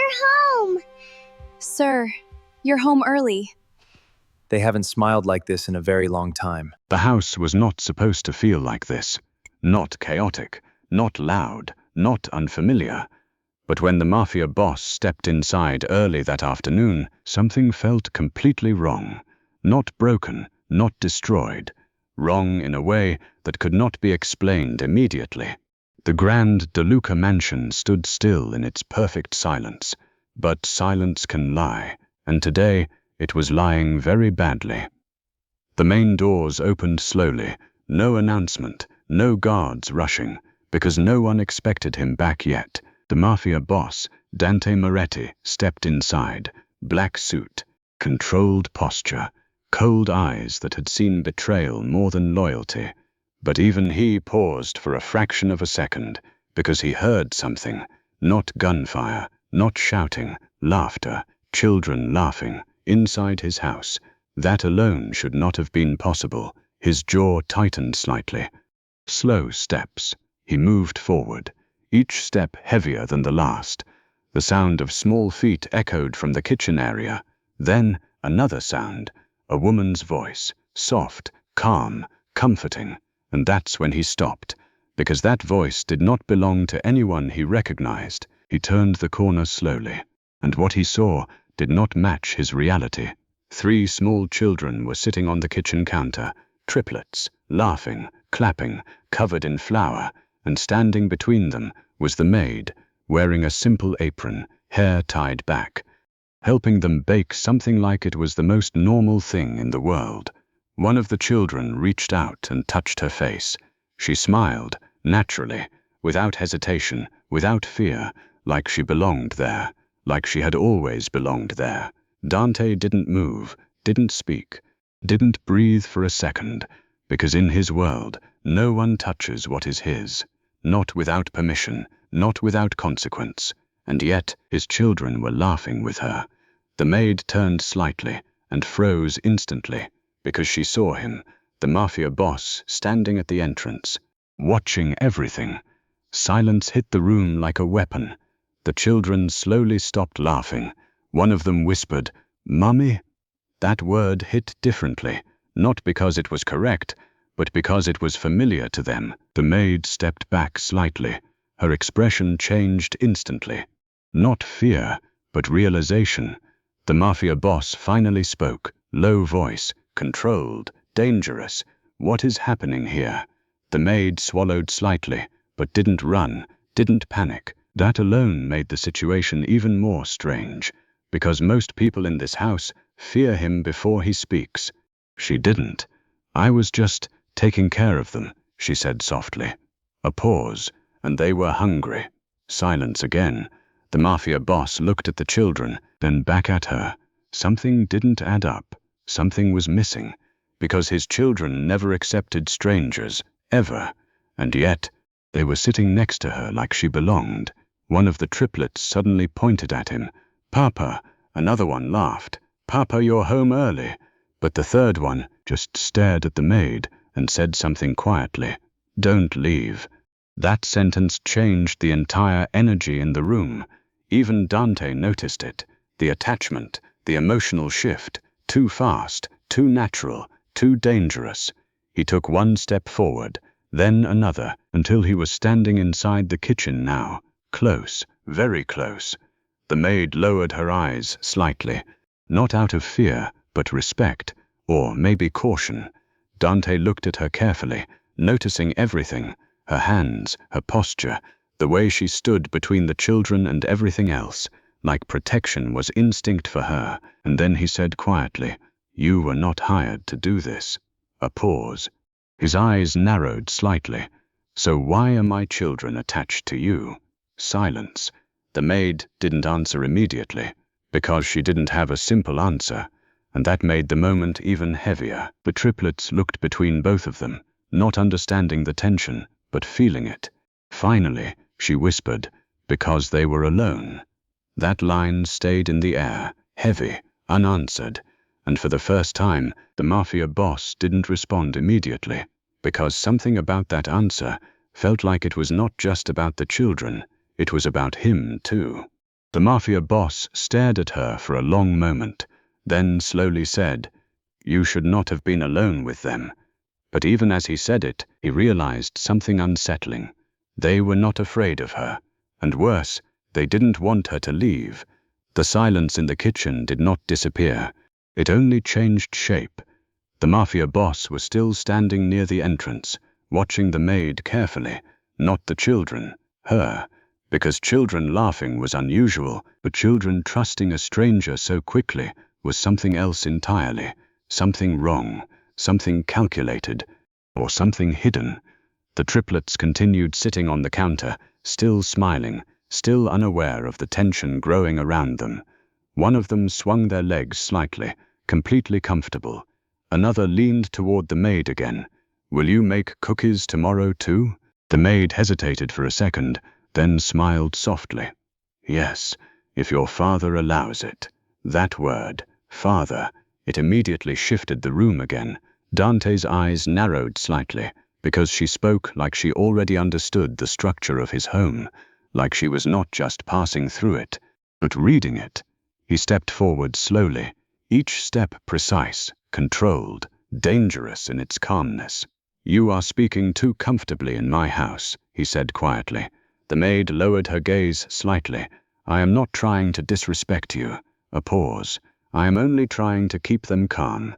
We're home! Sir, you're home early. They haven't smiled like this in a very long time. The house was not supposed to feel like this. Not chaotic, not loud, not unfamiliar. But when the Mafia boss stepped inside early that afternoon, something felt completely wrong. Not broken, not destroyed. Wrong in a way that could not be explained immediately. The grand DeLuca mansion stood still in its perfect silence. But silence can lie, and today it was lying very badly. The main doors opened slowly, no announcement, no guards rushing, because no one expected him back yet. The Mafia boss, Dante Moretti, stepped inside, black suit, controlled posture, cold eyes that had seen betrayal more than loyalty. But even he paused for a fraction of a second, because he heard something, not gunfire, not shouting, laughter, children laughing, inside his house. That alone should not have been possible. His jaw tightened slightly. Slow steps. He moved forward, each step heavier than the last. The sound of small feet echoed from the kitchen area. Then another sound, a woman's voice, soft, calm, comforting. And that's when he stopped, because that voice did not belong to anyone he recognized. He turned the corner slowly, and what he saw did not match his reality. 3 small children were sitting on the kitchen counter, triplets, laughing, clapping, covered in flour, and standing between them was the maid, wearing a simple apron, hair tied back, helping them bake something like it was the most normal thing in the world. One of the children reached out and touched her face. She smiled, naturally, without hesitation, without fear, like she belonged there, like she had always belonged there. Dante didn't move, didn't speak, didn't breathe for a second, because in his world, no one touches what is his, not without permission, not without consequence. And yet, his children were laughing with her. The maid turned slightly and froze instantly, because she saw him, the Mafia boss, standing at the entrance, watching everything. Silence hit the room like a weapon. The children slowly stopped laughing. One of them whispered, "Mummy?" That word hit differently, not because it was correct, but because it was familiar to them. The maid stepped back slightly. Her expression changed instantly. Not fear, but realization. The Mafia boss finally spoke, low voice, controlled, dangerous. "What is happening here?" The maid swallowed slightly, but didn't run, didn't panic. That alone made the situation even more strange, because most people in this house fear him before he speaks. She didn't. "I was just taking care of them," she said softly. A pause, and they were hungry. Silence again. The Mafia boss looked at the children, then back at her. Something didn't add up. Something was missing, because his children never accepted strangers, ever. And yet, they were sitting next to her like she belonged. One of the triplets suddenly pointed at him. "Papa." Another one laughed. "Papa, you're home early." But the third one just stared at the maid and said something quietly. "Don't leave." That sentence changed the entire energy in the room. Even Dante noticed it. The attachment, the emotional shift. Too fast, too natural, too dangerous. He took one step forward, then another, until he was standing inside the kitchen now. Close, very close. The maid lowered her eyes slightly, not out of fear, but respect, or maybe caution. Dante looked at her carefully, noticing everything, her hands, her posture, the way she stood between the children and everything else, like protection was instinct for her. And then he said quietly, "You were not hired to do this." A pause. His eyes narrowed slightly. "So why are my children attached to you?" Silence. The maid didn't answer immediately, because she didn't have a simple answer, and that made the moment even heavier. The triplets looked between both of them, not understanding the tension, but feeling it. Finally, she whispered, "Because they were alone." That line stayed in the air, heavy, unanswered, and for the first time, the Mafia boss didn't respond immediately, because something about that answer felt like it was not just about the children, it was about him too. The Mafia boss stared at her for a long moment, then slowly said, "You should not have been alone with them." But even as he said it, he realized something unsettling. They were not afraid of her, and worse, they didn't want her to leave. The silence in the kitchen did not disappear. It only changed shape. The Mafia boss was still standing near the entrance, watching the maid carefully, not the children, her. Because children laughing was unusual, but children trusting a stranger so quickly was something else entirely, something wrong, something calculated, or something hidden. The triplets continued sitting on the counter, still smiling, still unaware of the tension growing around them. One of them swung their legs slightly, completely comfortable. Another leaned toward the maid again. "Will you make cookies tomorrow too?" The maid hesitated for a second, then smiled softly. "Yes, if your father allows it." That word, father, it immediately shifted the room again. Dante's eyes narrowed slightly, because she spoke like she already understood the structure of his home, like she was not just passing through it, but reading it. He stepped forward slowly, each step precise, controlled, dangerous in its calmness. "You are speaking too comfortably in my house," he said quietly. The maid lowered her gaze slightly. "I am not trying to disrespect you." A pause. "I am only trying to keep them calm."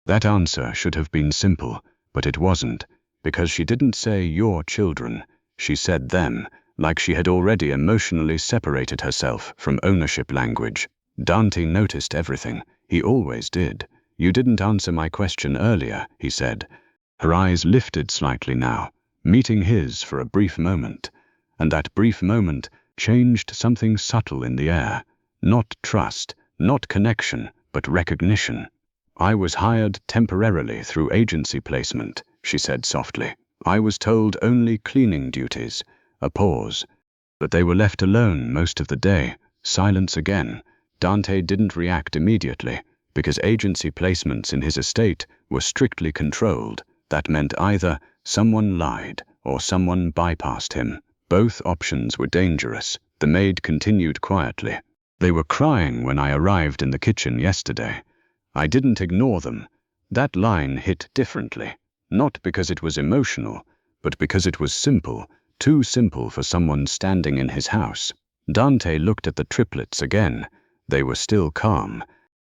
That answer should have been simple, but it wasn't, because she didn't say your children. She said them, like she had already emotionally separated herself from ownership language. Dante noticed everything. He always did. "You didn't answer my question earlier," he said. Her eyes lifted slightly now, meeting his for a brief moment. And that brief moment changed something subtle in the air. Not trust, not connection, but recognition. "I was hired temporarily through agency placement," she said softly. "I was told only cleaning duties." A pause. "But they were left alone most of the day." Silence again. Dante didn't react immediately, because agency placements in his estate were strictly controlled. That meant either someone lied or someone bypassed him. Both options were dangerous. The maid continued quietly. "They were crying when I arrived in the kitchen yesterday. I didn't ignore them." That line hit differently, not because it was emotional, but because it was simple, too simple for someone standing in his house. Dante looked at the triplets again. They were still calm,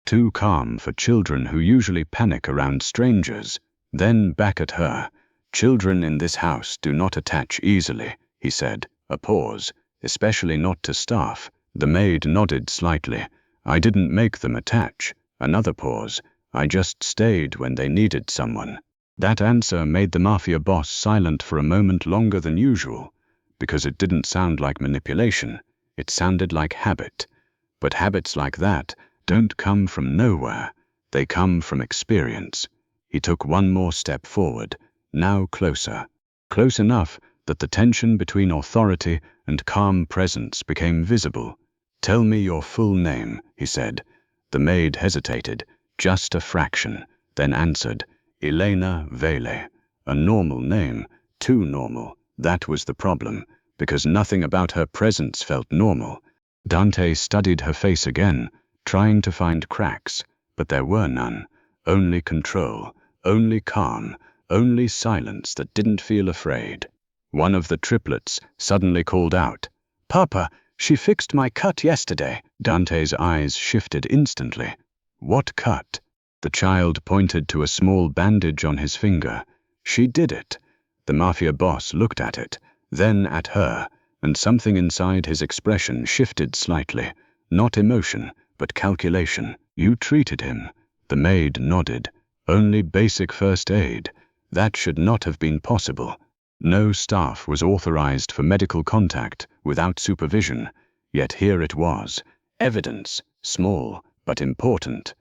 too calm for children who usually panic around strangers. Then back at her. "Children in this house do not attach easily," he said. A pause. "Especially not to staff." The maid nodded slightly. "I didn't make them attach." Another pause. "I just stayed when they needed someone." That answer made the Mafia boss silent for a moment longer than usual, because it didn't sound like manipulation. It sounded like habit. But habits like that don't come from nowhere. They come from experience. He took one more step forward, now closer. Close enough that the tension between authority and calm presence became visible. "Tell me your full name," he said. The maid hesitated, just a fraction, then answered, "Elena Vele." A normal name, too normal. That was the problem, because nothing about her presence felt normal. Dante studied her face again, trying to find cracks, but there were none. Only control, only calm, only silence that didn't feel afraid. One of the triplets suddenly called out, "Papa, she fixed my cut yesterday." Dante's eyes shifted instantly. "What cut?" The child pointed to a small bandage on his finger. "She did it." The Mafia boss looked at it, then at her, and something inside his expression shifted slightly. Not emotion, but calculation. "You treated him." The maid nodded. "Only basic first aid. That should not have been possible." No staff was authorized for medical contact without supervision, yet here it was. Evidence, small but important.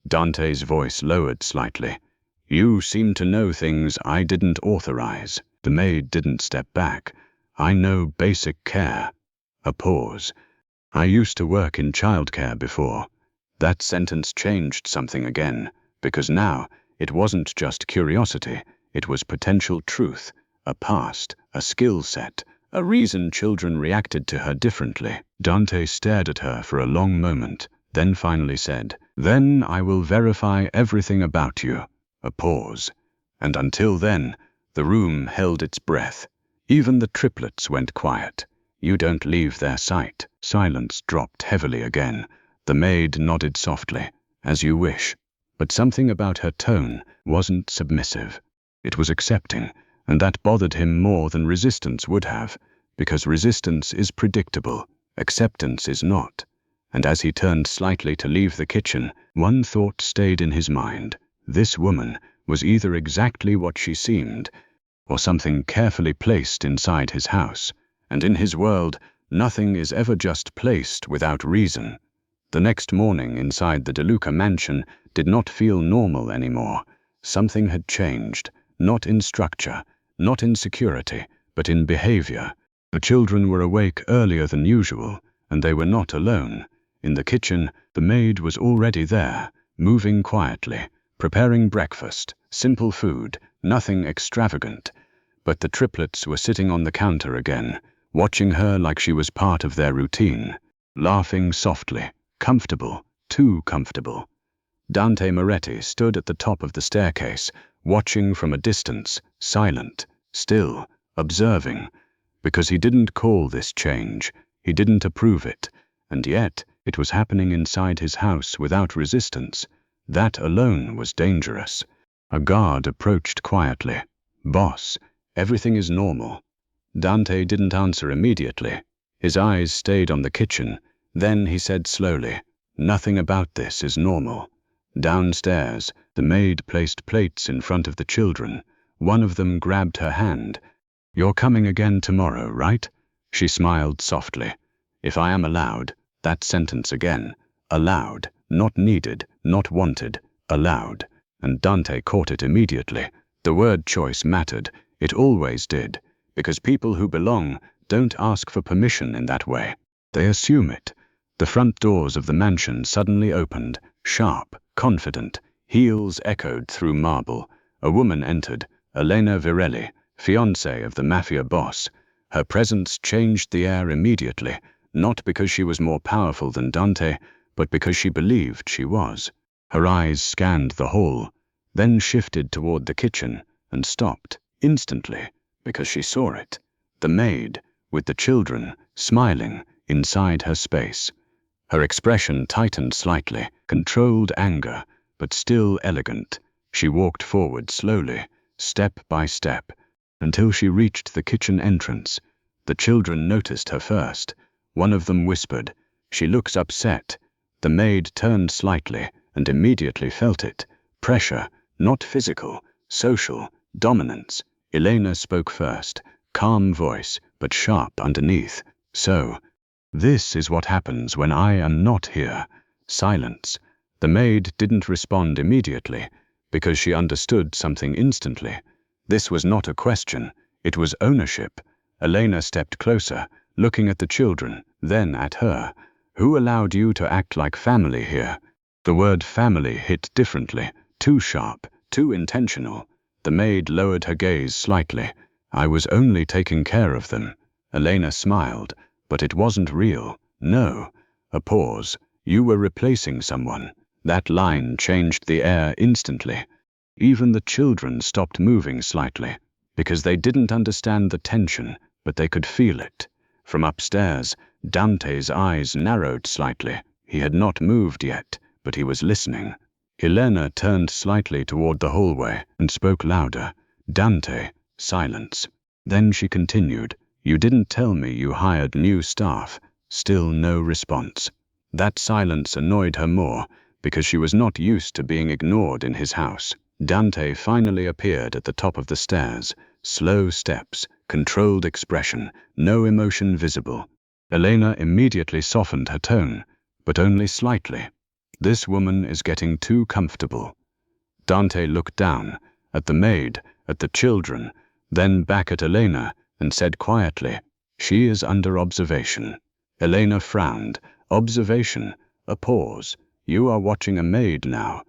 Dante's voice lowered slightly. "You seem to know things I didn't authorize." The maid didn't step back. "I know basic care." A pause. "I used to work in childcare before." That sentence changed something again, because now it wasn't just curiosity, it was potential truth, a past, a skill set, a reason children reacted to her differently. Dante stared at her for a long moment, then finally said, "Then I will verify everything about you." A pause. And until then, the room held its breath. Even the triplets went quiet. "You don't leave their sight." Silence dropped heavily again. The maid nodded softly. "As you wish." But something about her tone wasn't submissive. It was accepting, and that bothered him more than resistance would have, because resistance is predictable, acceptance is not. And as he turned slightly to leave the kitchen, one thought stayed in his mind. This woman was either exactly what she seemed, or something carefully placed inside his house. And in his world, nothing is ever just placed without reason. The next morning inside the DeLuca mansion did not feel normal anymore. Something had changed, not in structure, not in security, but in behavior. The children were awake earlier than usual, and they were not alone. In the kitchen, the maid was already there, moving quietly, preparing breakfast, simple food, nothing extravagant. But the triplets were sitting on the counter again, watching her like she was part of their routine, laughing softly, comfortable, too comfortable. Dante Moretti stood at the top of the staircase, watching from a distance, silent, still, observing, because he didn't call this change, he didn't approve it, and yet it was happening inside his house without resistance. That alone was dangerous. A guard approached quietly. "Boss, everything is normal." Dante didn't answer immediately. His eyes stayed on the kitchen. Then he said slowly, "Nothing about this is normal." Downstairs, the maid placed plates in front of the children. One of them grabbed her hand. "You're coming again tomorrow, right?" She smiled softly. "If I am allowed," that sentence again. Allowed, not needed, not wanted, allowed. And Dante caught it immediately. The word choice mattered. It always did. Because people who belong don't ask for permission in that way. They assume it. The front doors of the mansion suddenly opened, sharp, confident. Heels echoed through marble. A woman entered, Elena Virelli, fiancée of the Mafia Boss. Her presence changed the air immediately, not because she was more powerful than Dante, but because she believed she was. Her eyes scanned the hall, then shifted toward the kitchen, and stopped, instantly, because she saw it. The maid, with the children, smiling, inside her space. Her expression tightened slightly, controlled anger, but still elegant. She walked forward slowly, step by step, until she reached the kitchen entrance. The children noticed her first. One of them whispered, "She looks upset." The maid turned slightly and immediately felt it. Pressure, not physical, social, dominance. Elena spoke first, calm voice, but sharp underneath. "So, this is what happens when I am not here." Silence. The maid didn't respond immediately, because she understood something instantly. This was not a question, it was ownership. Elena stepped closer, looking at the children, then at her. "Who allowed you to act like family here?" The word family hit differently, too sharp, too intentional. The maid lowered her gaze slightly. "I was only taking care of them." Elena smiled, but it wasn't real. "No." A pause. "You were replacing someone." That line changed the air instantly. Even the children stopped moving slightly, because they didn't understand the tension, but they could feel it. From upstairs, Dante's eyes narrowed slightly. He had not moved yet, but he was listening. Elena turned slightly toward the hallway and spoke louder. "Dante." Silence. Then she continued, "You didn't tell me you hired new staff." Still no response. That silence annoyed her more, because she was not used to being ignored in his house. Dante finally appeared at the top of the stairs. Slow steps, controlled expression, no emotion visible. Elena immediately softened her tone, but only slightly. "This woman is getting too comfortable." Dante looked down, at the maid, at the children, then back at Elena, and said quietly, "She is under observation." Elena frowned. "Observation?" A pause. "You are watching a maid now."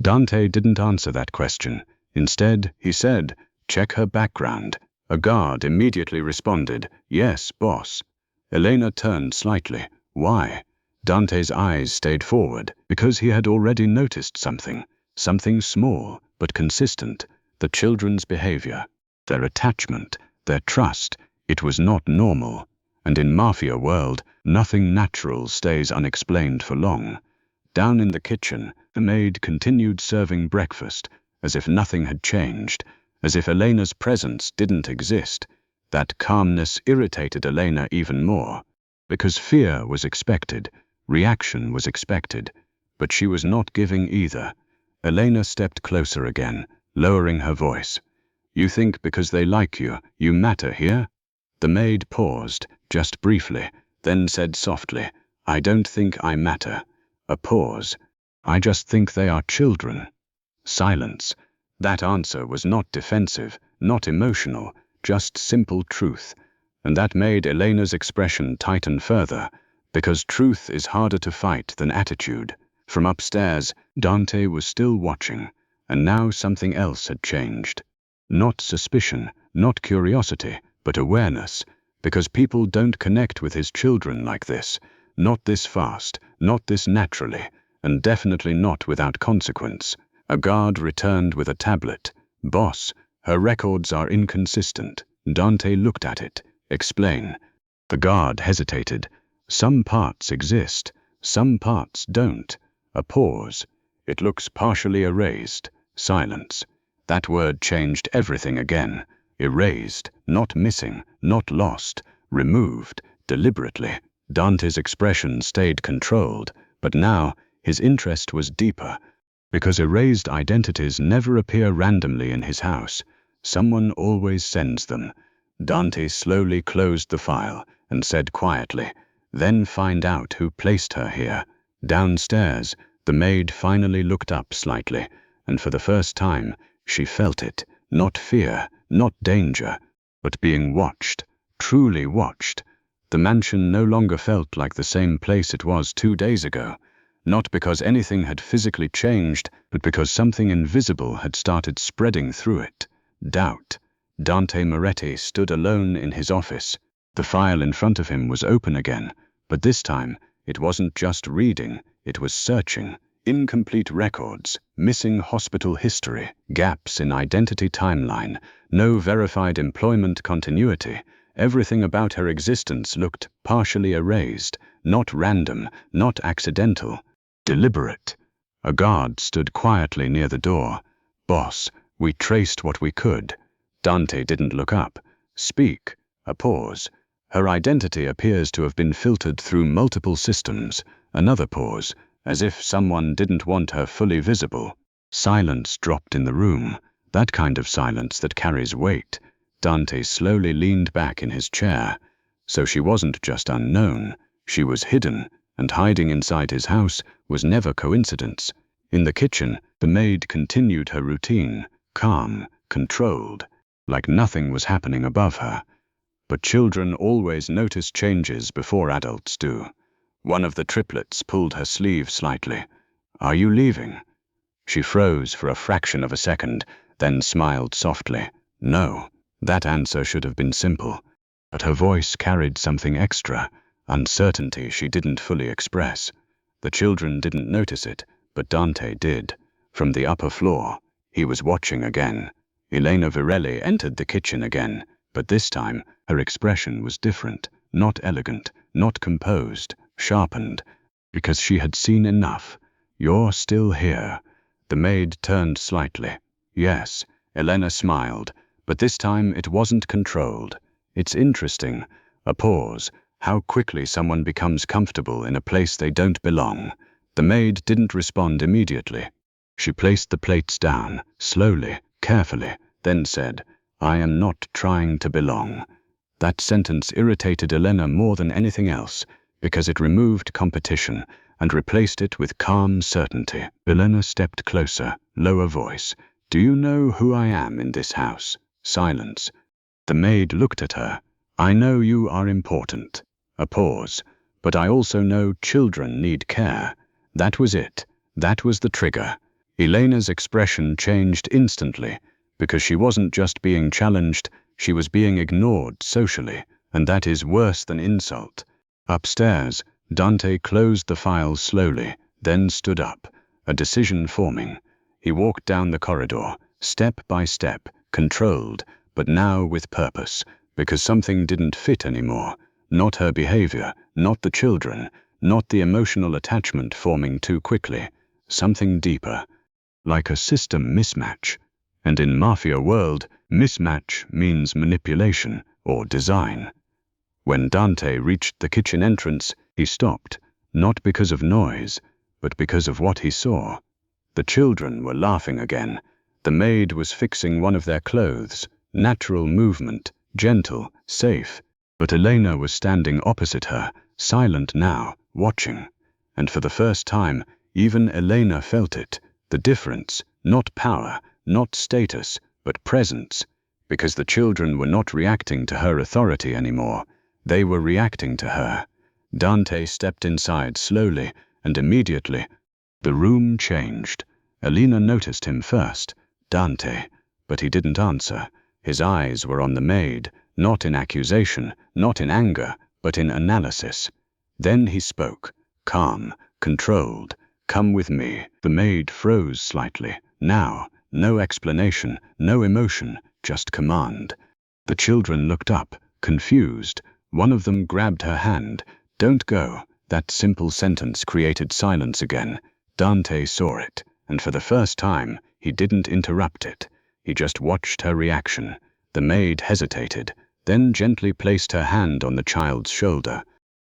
Dante didn't answer that question. Instead, he said, "Check her background." A guard immediately responded, "Yes, boss." Elena turned slightly. Why? Dante's eyes stayed forward because he had already noticed something small but consistent. The children's behavior, their attachment, their trust. It was not normal. And in Mafia world, nothing natural stays unexplained for long. Down in the kitchen, the maid continued serving breakfast, as if nothing had changed, as if Elena's presence didn't exist. That calmness irritated Elena even more, because fear was expected, reaction was expected, but she was not giving either. Elena stepped closer again, lowering her voice. "You think because they like you, you matter here?" The maid paused, just briefly, then said softly, "I don't think I matter." A pause. "I just think they are children." Silence. That answer was not defensive, not emotional, just simple truth. And that made Elena's expression tighten further, because truth is harder to fight than attitude. From upstairs, Dante was still watching, and now something else had changed. Not suspicion, not curiosity, but awareness, because people don't connect with his children like this, not this fast, not this naturally, and definitely not without consequence. A guard returned with a tablet. "Boss, her records are inconsistent." Dante looked at it. "Explain." The guard hesitated. "Some parts exist, some parts don't." A pause. "It looks partially erased." Silence. That word changed everything again. Erased, not missing, not lost, removed, deliberately. Dante's expression stayed controlled, but now his interest was deeper, because erased identities never appear randomly in his house. Someone always sends them. Dante slowly closed the file and said quietly, "Then find out who placed her here." Downstairs, the maid finally looked up slightly, and for the first time, she felt it. Not fear, not danger, but being watched, truly watched. The mansion no longer felt like the same place it was 2 days ago. Not because anything had physically changed, but because something invisible had started spreading through it. Doubt. Dante Moretti stood alone in his office. The file in front of him was open again, but this time it wasn't just reading, it was searching. Incomplete records, missing hospital history, gaps in identity timeline, no verified employment continuity. Everything about her existence looked partially erased, not random, not accidental. Deliberate. A guard stood quietly near the door. "Boss, we traced what we could." Dante didn't look up. "Speak." A pause. "Her identity appears to have been filtered through multiple systems." Another pause, as if someone didn't want her fully visible. Silence dropped in the room, that kind of silence that carries weight. Dante slowly leaned back in his chair. So she wasn't just unknown, she was hidden, and hiding inside his house was never coincidence. In the kitchen, the maid continued her routine, calm, controlled, like nothing was happening above her. But children always notice changes before adults do. One of the triplets pulled her sleeve slightly. "Are you leaving?" She froze for a fraction of a second, then smiled softly. "No." That answer should have been simple, but her voice carried something extra, uncertainty she didn't fully express. The children didn't notice it, but Dante did. From the upper floor, he was watching again. Elena Virelli entered the kitchen again, but this time her expression was different, not elegant, not composed, sharpened, because she had seen enough. "You're still here." The maid turned slightly. "Yes." Elena smiled, but this time it wasn't controlled. "It's interesting." A pause. How quickly someone becomes comfortable in a place they don't belong. The maid didn't respond immediately. She placed the plates down, slowly, carefully, then said, "I am not trying to belong." That sentence irritated Elena more than anything else, because it removed competition and replaced it with calm certainty. Elena stepped closer, lower voice. "Do you know who I am in this house?" Silence. The maid looked at her. "I know you are important." A pause. "But I also know children need care." That was it. That was the trigger. Elena's expression changed instantly, because she wasn't just being challenged, She was being ignored socially, and that is worse than insult. Upstairs, Dante closed the file slowly, then stood up, a decision forming. He walked down the corridor, step by step, controlled, but now with purpose, because something didn't fit anymore. Not her behavior, not the children, not the emotional attachment forming too quickly. Something deeper, like a system mismatch. And in Mafia world, mismatch means manipulation or design. When Dante reached the kitchen entrance, he stopped, not because of noise, but because of what he saw. The children were laughing again. The maid was fixing one of their clothes, natural movement, gentle, safe. But Elena was standing opposite her, silent now, watching. And for the first time, even Elena felt it, the difference, not power, not status, but presence. Because the children were not reacting to her authority anymore. They were reacting to her. Dante stepped inside slowly, and immediately, the room changed. Elena noticed him first, Dante, but he didn't answer. His eyes were on the maid, not in accusation, not in anger, but in analysis. Then he spoke, calm, controlled. "Come with me." The maid froze slightly. Now, no explanation, no emotion, just command. The children looked up, confused. One of them grabbed her hand. "Don't go." That simple sentence created silence again. Dante saw it, and for the first time, he didn't interrupt it. He just watched her reaction. The maid hesitated, then gently placed her hand on the child's shoulder.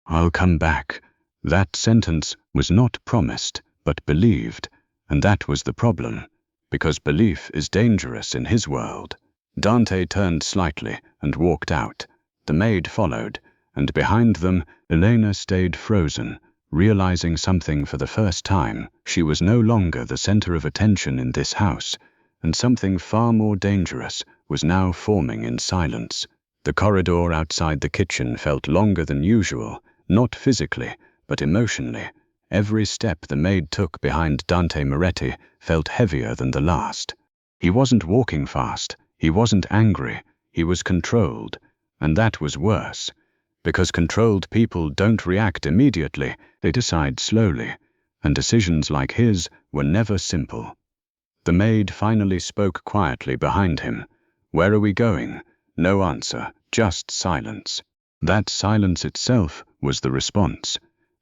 "I'll come back." That sentence was not promised, but believed, and that was the problem, because belief is dangerous in his world. Dante turned slightly and walked out. The maid followed, and behind them, Elena stayed frozen, realizing something for the first time. She was no longer the center of attention in this house, and something far more dangerous was now forming in silence. The corridor outside the kitchen felt longer than usual, not physically, but emotionally. Every step the maid took behind Dante Moretti felt heavier than the last. He wasn't walking fast, he wasn't angry, he was controlled, and that was worse. Because controlled people don't react immediately, they decide slowly, and decisions like his were never simple. The maid finally spoke quietly behind him. "Where are we going?" No answer, just silence. That silence itself was the response.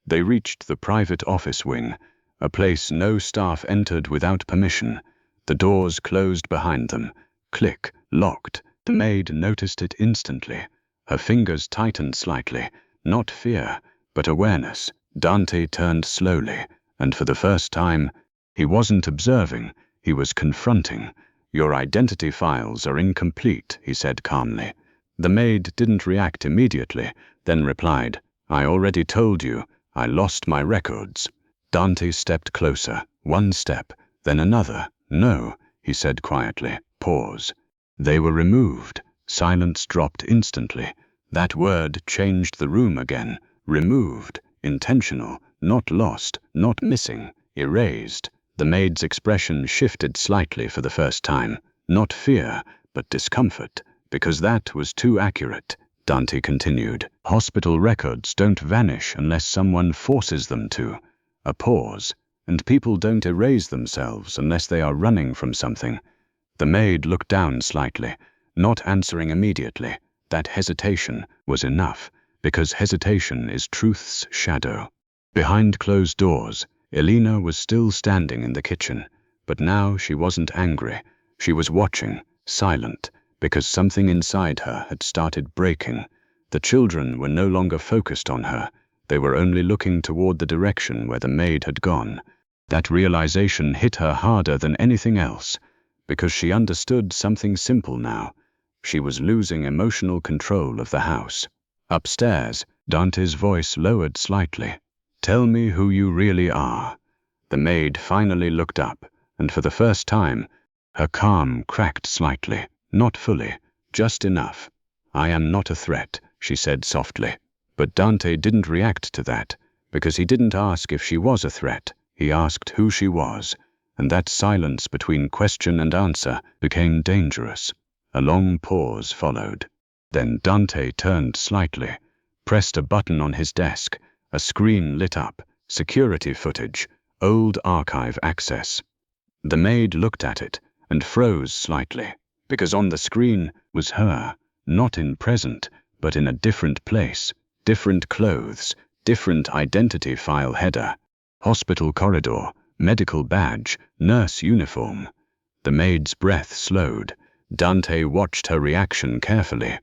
They reached the private office wing, a place no staff entered without permission. The doors closed behind them. Click, locked. The maid noticed it instantly. Her fingers tightened slightly, not fear, but awareness. Dante turned slowly, and for the first time, he wasn't observing, he was confronting. "Your identity files are incomplete," he said calmly. The maid didn't react immediately, then replied, "I already told you, I lost my records." Dante stepped closer, one step, then another. "No," he said quietly. Pause. They were removed. Silence dropped instantly. That word changed the room again. Removed, intentional, not lost, not missing, erased. The maid's expression shifted slightly for the first time. Not fear, but discomfort, because that was too accurate. Dante continued, "Hospital records don't vanish unless someone forces them to." A pause, and people don't erase themselves unless they are running from something. The maid looked down slightly, not answering immediately. That hesitation was enough, because hesitation is truth's shadow. Behind closed doors, Elena was still standing in the kitchen, but now she wasn't angry. She was watching, silent, because something inside her had started breaking. The children were no longer focused on her. They were only looking toward the direction where the maid had gone. That realization hit her harder than anything else, because she understood something simple now. She was losing emotional control of the house. Upstairs, Dante's voice lowered slightly. "Tell me who you really are." The maid finally looked up, and for the first time, her calm cracked slightly, not fully, just enough. "I am not a threat," she said softly. But Dante didn't react to that, because he didn't ask if she was a threat. He asked who she was, and that silence between question and answer became dangerous. A long pause followed. Then Dante turned slightly, pressed a button on his desk. A screen lit up. Security footage. Old archive access. The maid looked at it and froze slightly, because on the screen was her, not in present, but in a different place, different clothes, different identity file header, hospital corridor, medical badge, nurse uniform. The maid's breath slowed. Dante watched her reaction carefully.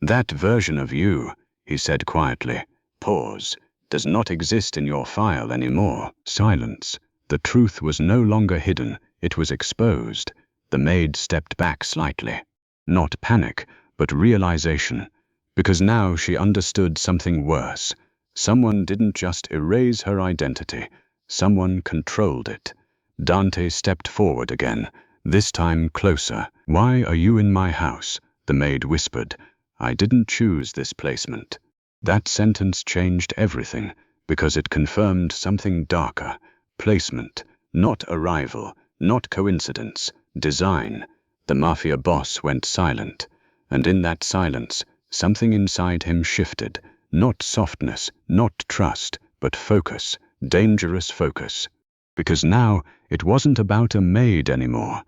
"That version of you," he said quietly, pause, "does not exist in your file anymore." Silence. The truth was no longer hidden, it was exposed. The maid stepped back slightly. Not panic, but realization. Because now she understood something worse. Someone didn't just erase her identity, someone controlled it. Dante stepped forward again, this time closer. "Why are you in my house?" the maid whispered. "I didn't choose this placement." That sentence changed everything, because it confirmed something darker. Placement, not arrival, not coincidence, design. The Mafia boss went silent, and in that silence, something inside him shifted. Not softness, not trust, but focus, dangerous focus. Because now, it wasn't about a maid anymore.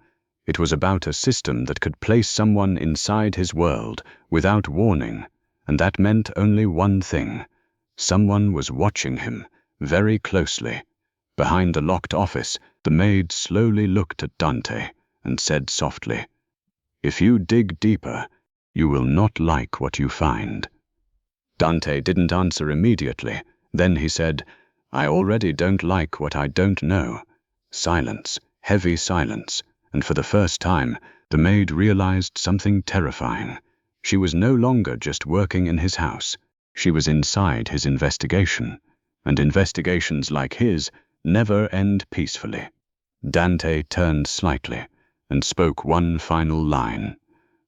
It was about a system that could place someone inside his world without warning, and that meant only one thing. Someone was watching him, very closely. Behind the locked office, the maid slowly looked at Dante and said softly, "If you dig deeper, you will not like what you find." Dante didn't answer immediately. Then he said, "I already don't like what I don't know." Silence, heavy silence, and for the first time, the maid realized something terrifying. She was no longer just working in his house. She was inside his investigation, and investigations like his never end peacefully. Dante turned slightly and spoke one final line.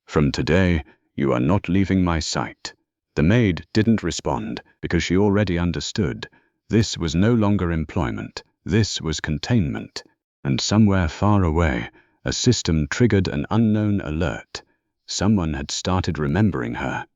"From today, you are not leaving my sight." The maid didn't respond because she already understood. This was no longer employment. This was containment. And somewhere far away, a system triggered an unknown alert. Someone had started remembering her.